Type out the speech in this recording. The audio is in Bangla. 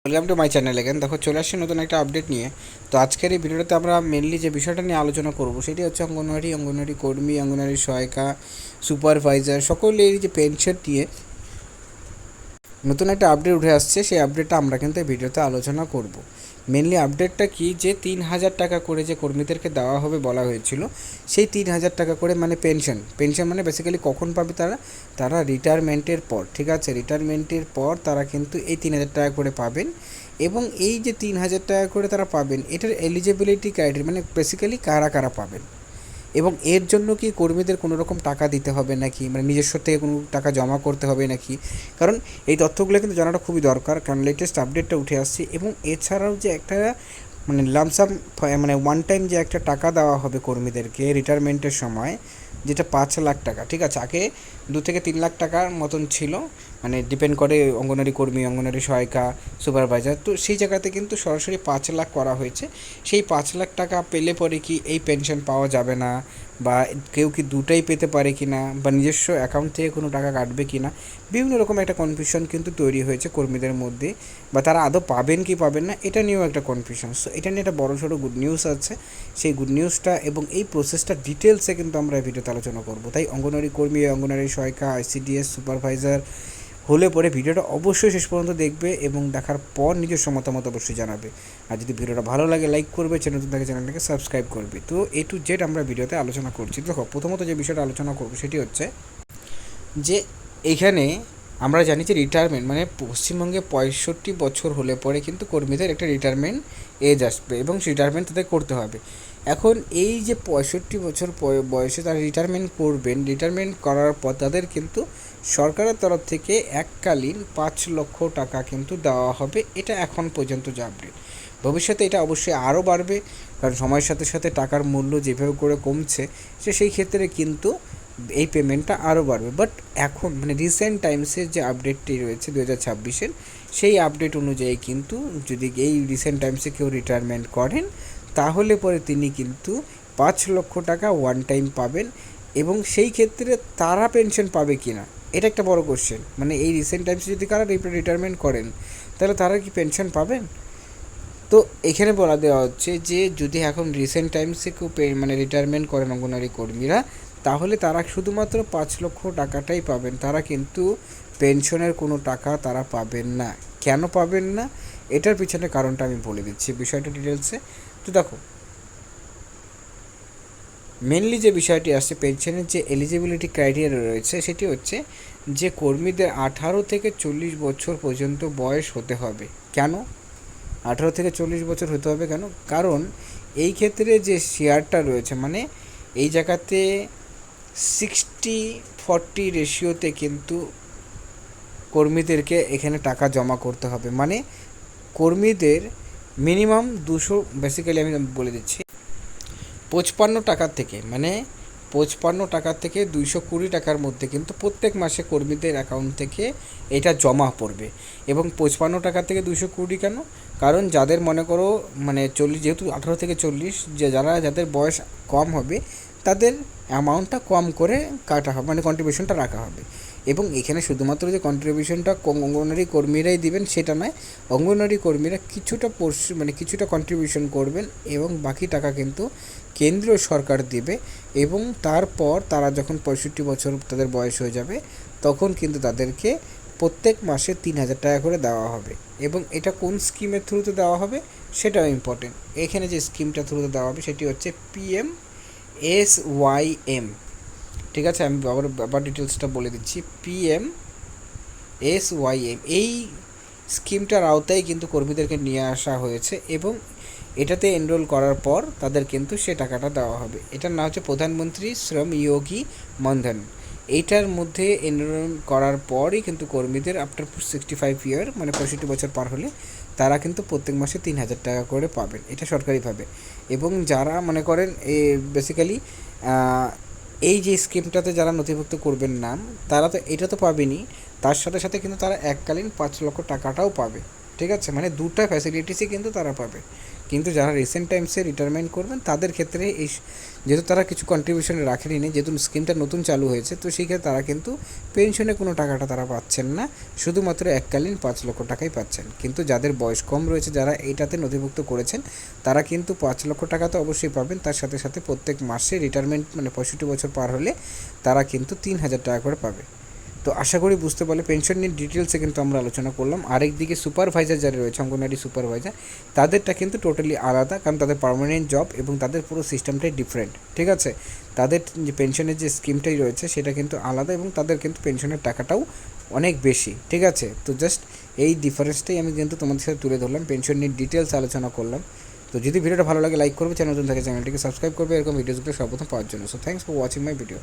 Welcome to my channel again. দেখো চলে আসছি নতুন একটা আপডেট নিয়ে। তো আজকের এই ভিডিওতে আমরা মেনলি যে বিষয়টা নিয়ে আলোচনা করব সেটি হচ্ছে অঙ্গনওয়াড়ি কর্মী, অঙ্গনওয়াড়ি সহায়িকা, সুপারভাইজার সকলের যে পেনশন নিয়ে নতুন একটা আপডেট উঠে আসছে। সেই আপডেটটা আমরা কিন্তু এই ভিডিওতে আলোচনা করব। মেনলি আপডেটটা কি, যে 3,000 টাকা করে যে কর্মীদেরকে দেওয়া হবে বলা হয়েছিল, সেই 3,000 টাকা করে মানে পেনশন মানে বেসিক্যালি কখন পাবে তারা? তারা রিটায়ারমেন্টের পর, ঠিক আছে, রিটায়ারমেন্টের পর তারা কিন্তু এই 3,000 টাকা করে পাবেন। এবং এই যে 3,000 টাকা করে তারা পাবেন, এটার এলিজিবিলিটি ক্রাইটেরিয়া মানে বেসিক্যালি কারা কারা পাবেন, এবং এর জন্য কি কর্মীদের কোনো রকম টাকা দিতে হবে নাকি, মানে নিজস্ব থেকে কোনো টাকা জমা করতে হবে নাকি? কারণ এই তথ্যগুলো কিন্তু জানাটা খুবই দরকার, কারণ লেটেস্ট আপডেটটা উঠে আসছে। এবং এছাড়াও যে একটা মানে লামসাম মানে ওয়ান টাইম যে একটা টাকা দেওয়া হবে কর্মীদেরকে রিটায়ারমেন্টের সময়, যেটা 5 লাখ টাকা, ঠিক আছে, আগে 2 থেকে 3 লাখ টাকার মতন ছিল, মানে ডিপেন্ড করে অঙ্গনওয়াড়ি কর্মী, অঙ্গনওয়াড়ি সহায়িকা, সুপারভাইজার। তো সেই জায়গাতে কিন্তু সরাসরি 5 লাখ করা হয়েছে। সেই 5 লাখ টাকা পেলে পরে কি এই পেনশন পাওয়া যাবে না, বা কেউ কি দুটাই পেতে পারে কি না, বা নিজস্ব অ্যাকাউন্ট থেকে কোনো টাকা কাটবে কি না, বিভিন্ন রকম একটা কনফিউশন কিন্তু তৈরি হয়েছে কর্মীদের মধ্যে, বা তারা আদৌ পাবেন কি পাবেন না এটা নিয়েও একটা কনফিউশন। সো এটা নিয়ে একটা বড়সড় গুড নিউজ আছে। সেই গুড নিউজটা এবং এই প্রসেসটা ডিটেলসে কিন্তু আমরা এই ভিডিওতে আলোচনা করব। তাই অঙ্গনওয়াড়ি কর্মী, অঙ্গনওয়াড়ি সহায়িকা, আইসিডিএস, সুপারভাইজার হলে পরে ভিডিওটা অবশ্যই শেষ পর্যন্ত দেখবে এবং দেখার পর নিজস্ব মতামত অবশ্যই জানাবে। আর যদি ভিডিওটা ভালো লাগে লাইক করবে, চ্যানেল নতুন থাকে চ্যানেলটাকে সাবস্ক্রাইব করবে। তো এ টু জেড আমরা ভিডিওতে আলোচনা করছি। দেখো প্রথমত যে বিষয়টা আলোচনা করবো সেটি হচ্ছে যে এইখানে আমরা জানি যে রিটায়ারমেন্ট মানে পশ্চিমবঙ্গে 65 বছর হলে পরে কিন্তু কর্মীদের একটা রিটায়ারমেন্ট এজ আসবে এবং রিটায়ারমেন্ট তাদের করতে হবে। এখন এই যে 65 বছর বয়সে তারা রিটায়ারমেন্ট করবেন, রিটায়ারমেন্ট করার পর তাদের কিন্তু সরকারের তরফ থেকে এককালীন 5 লক্ষ টাকা কিন্তু দেওয়া হবে। এটা এখন পর্যন্ত যা আপডেট। ভবিষ্যতে এটা অবশ্যই আরও বাড়বে, কারণ সময়ের সাথে সাথে টাকার মূল্য যেভাবে করে কমছে, সেই ক্ষেত্রে কিন্তু এই পেমেন্টটা আরও বাড়বে। বাট এখন মানে রিসেন্ট টাইমসের যে আপডেটটি রয়েছে 2026-এর, সেই আপডেট অনুযায়ী কিন্তু যদি এই রিসেন্ট টাইমসে কেউ রিটায়ারমেন্ট করেন, তাহলে পরে তিনি কিন্তু 5 লক্ষ টাকা ওয়ান টাইম পাবেন। এবং সেই ক্ষেত্রে তারা পেনশন পাবে কি না, এটা একটা বড় কোশ্চেন। মানে এই রিসেন্ট টাইমসে যদি কারা রিটায়ারমেন্ট করেন, তাহলে তারা কি পেনশন পাবেন? তো এখানে বলা দেওয়া হচ্ছে যে যদি এখন রিসেন্ট টাইমসে কেউ মানে রিটায়ারমেন্ট করেন অঙ্গনওয়াড়ি কর্মীরা, তাহলে তারা শুধুমাত্র 5 লক্ষ টাকাটাই পাবেন, তারা কিন্তু পেনশনের কোনো টাকা তারা পাবেন না। কেন পাবেন না, এটার পিছনে কারণটা আমি বলে দিচ্ছি বিষয়টা ডিটেলসে। তো দেখো মেনলি যে বিষয়টি আসছে, পেনশনের যে এলিজিবিলিটি ক্রাইটেরিয়া রয়েছে সেটি হচ্ছে যে কর্মীদের 18 থেকে 40 বছর পর্যন্ত বয়স হতে হবে। কেন 18 থেকে 40 বছর হতে হবে কেন? কারণ এই ক্ষেত্রে যে শেয়ারটা রয়েছে, মানে এই জায়গাতে 60-40 রেশিওতে কিন্তু কর্মীদেরকে এখানে টাকা জমা করতে হবে। মানে কর্মীদের মিনিমাম 200, বেসিক্যালি আমি বলে দিচ্ছি, 55 টাকার থেকে, মানে 55 টাকা থেকে 220 টাকার মধ্যে কিন্তু প্রত্যেক মাসে কর্মীদের অ্যাকাউন্ট থেকে এটা জমা পড়বে। এবং 55 টাকা থেকে 220 কেন? কারণ যাদের মনে করো মানে 40, যেহেতু 18 থেকে 40, যাদের বয়স কম হবে তাদের অ্যামাউন্টটা কম করে কাটা হবে, মানে কন্ট্রিবিউশনটা রাখা হবে। এবং এখানে শুধুমাত্র যে কন্ট্রিবিউশনটা অঙ্গনওয়াড়ি কর্মীরাই দিবেন সেটা নয়, অঙ্গনওয়াড়ি কর্মীরা কিছুটা মানে কিছুটা কন্ট্রিবিউশন করবেন এবং বাকি টাকা কিন্তু কেন্দ্রীয় সরকার দেবে। এবং তারপর তারা যখন 65 বছর তাদের বয়স হয়ে যাবে, তখন কিন্তু তাদেরকে প্রত্যেক মাসে 3,000 টাকা করে দেওয়া হবে। এবং এটা কোন স্কিমের থ্রুতে দেওয়া হবে সেটাও ইম্পর্টেন্ট। এখানে যে স্কিমটা থ্রুতে দেওয়া হবে সেটি হচ্ছে PMSYM, ঠিক আছে, আমি আবার ডিটেলসটা বলে দিচ্ছি। PMSYM এই স্কিমটার আওতায় কিন্তু কর্মীদেরকে নিয়ে আসা হয়েছে এবং এটাতে এনরোল করার পর তাদের কিন্তু সে টাকাটা দেওয়া হবে। এটার নাম হচ্ছে প্রধানমন্ত্রী শ্রম যোগী মনধন। এইটার মধ্যে এনরোল করার পরই কিন্তু কর্মীদের আফটার 65 ইয়ার, মানে 65 বছর পার হলে তারা কিন্তু প্রত্যেক মাসে 3,000 টাকা করে পাবেন, এটা সরকারিভাবে। এবং যারা মনে করেন বেসিক্যালি এই যে স্কিমটাতে যারা নথিভুক্ত করবেন নাম, তারা তো এটা তো পাবেনই, তার সাথে সাথে কিন্তু তারা এককালীন 5 লক্ষ টাকাটাও পাবে। ঠিক আছে, মানে দুটা ফ্যাসিলিটিসই কিন্তু তারা পাবে। কিন্তু যারা রিসেন্ট টাইমসে রিটায়ারমেন্ট করবেন তাদের ক্ষেত্রে এই যেহেতু তারা কিছু কন্ট্রিবিউশন রাখেনি, যেহেতু স্কিমটা নতুন চালু হয়েছে, তো সেই ক্ষেত্রে তারা কিন্তু পেনশনে কোনো টাকাটা তারা পাচ্ছেন না, শুধুমাত্র এককালীন 5 লক্ষ টাকাই পাচ্ছেন। কিন্তু যাদের বয়স কম রয়েছে, যারা এইটাতে নথিভুক্ত করেছেন, তারা কিন্তু 5 লক্ষ টাকা তো অবশ্যই পাবেন, তার সাথে সাথে প্রত্যেক মাসে রিটায়ারমেন্ট মানে 65 বছর পার হলে তারা কিন্তু 3,000 টাকা করে পাবে। তো আশা করি বুঝতে পারলে পেনশন নিয়ে ডিটেলসে কিন্তু আমরা আলোচনা করলাম। আরেকদিকে সুপারভাইজার যারা রয়েছে, অঙ্গনওয়াড়ি সুপারভাইজার, তাদেরটা কিন্তু টোটালি আলাদা, কারণ তাদের পার্মানেন্ট জব এবং তাদের পুরো সিস্টেমটাই ডিফারেন্ট। ঠিক আছে, তাদের যে পেনশনের যে স্কিমটাই রয়েছে সেটা কিন্তু আলাদা এবং তাদের কিন্তু পেনশনের টাকাটাও অনেক বেশি। ঠিক আছে, তো জাস্ট এই ডিফারেন্সটাই আমি কিন্তু তোমাদের সাথে তুলে ধরলাম, পেনশন নিয়ে ডিটেলস আলোচনা করলাম। তো যদি ভিডিওটা ভালো লাগে লাইক করবে, চ্যানেল নতুন থাকে চ্যানেলটিকে সাবস্ক্রাইব করবে এরকম ভিডিওসগুলো সর্বপ্রথম পাওয়ার জন্য। So thanks for watching my video.